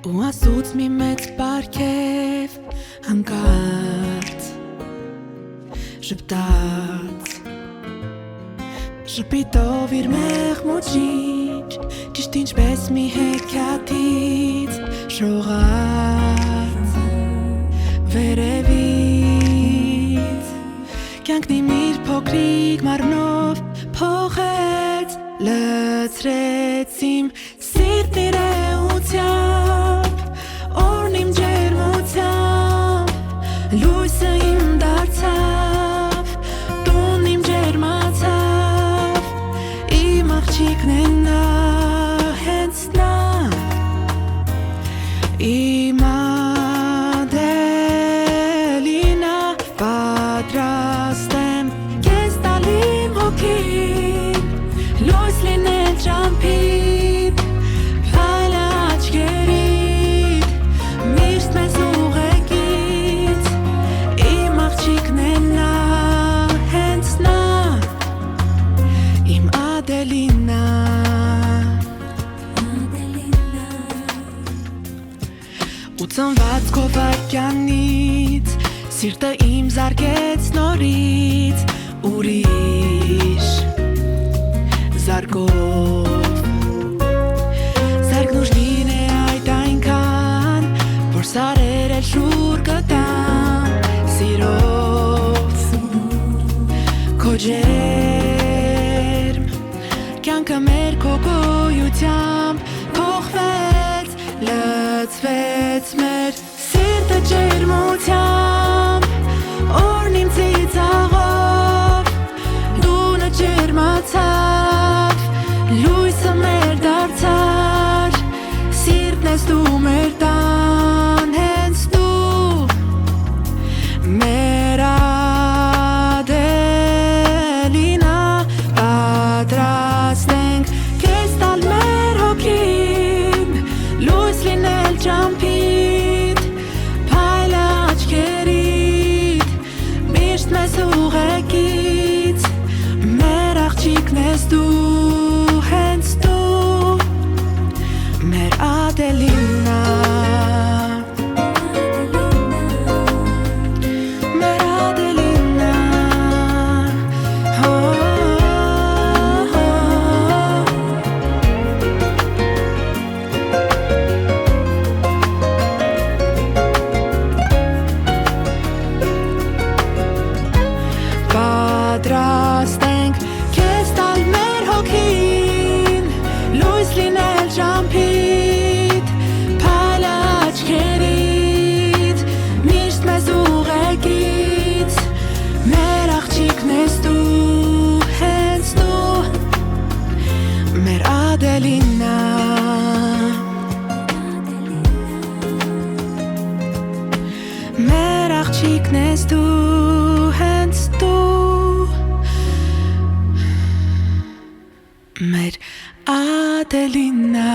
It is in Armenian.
ու ասուց մի մեծ պարգև հանկարծ ժպտաց ժպիտով իր մեղմուջիչ ճիշտ ինչպես մի հեքիաթից շողաց վերևից կյանքն իմ իր փոքրիկ մարմնով փոխեց լցրեց իմ սիրտն իր էությամբ օրն իմ ջերմությամբ լույսը իմ դարձավ տուն իմ ջերմացավ իմ աղջիկն է նա հենց նա իմ Ադելինա պատրաստ եմ քեզ տալ իմ հոգին լույս լինել ճամփին փայլը աչքերիդ միշտ մեզ ուղեկից իմ աղջիկն է նա հենց նա իմ Ադելինա ու ծնված քո վայրկյանից սիրտը իմ զարկեց նորից ուրիշ զարկով զարկն ուժ լինե այդ այնքան որ սարեր էլ շուր կտամ սիրով քո ջերմ կյանքը մեր քո գոյությամբ փոխվեց լցվեց մեր սիրտը ջերմությամբ օրն իմ ծիծաղով տունը ջերմացավ լույսը մեր դարձար սիրտն ես դու մեր տան հենց դու մեր Ադելինա պատրաստ ենք քեզ տալ մեր հոգին լույս լինել ճամփիդ փայլը աչքերիդ միշտ մեզ ուղեկից մեր աղջիկն ես դու հենց դու մեր Ադելինա մեր Ադելինա պատրաստ ենք քեզ տալ մեր հոգին լույս լինել ճամփիդ փայլը աչքերիդ միշտ մեզ ուղեկից մեր աղջիկն ես դու հենց դու մեր Ադելինա մեր աղջիկն ես դու հենց դու մեր Ադելինա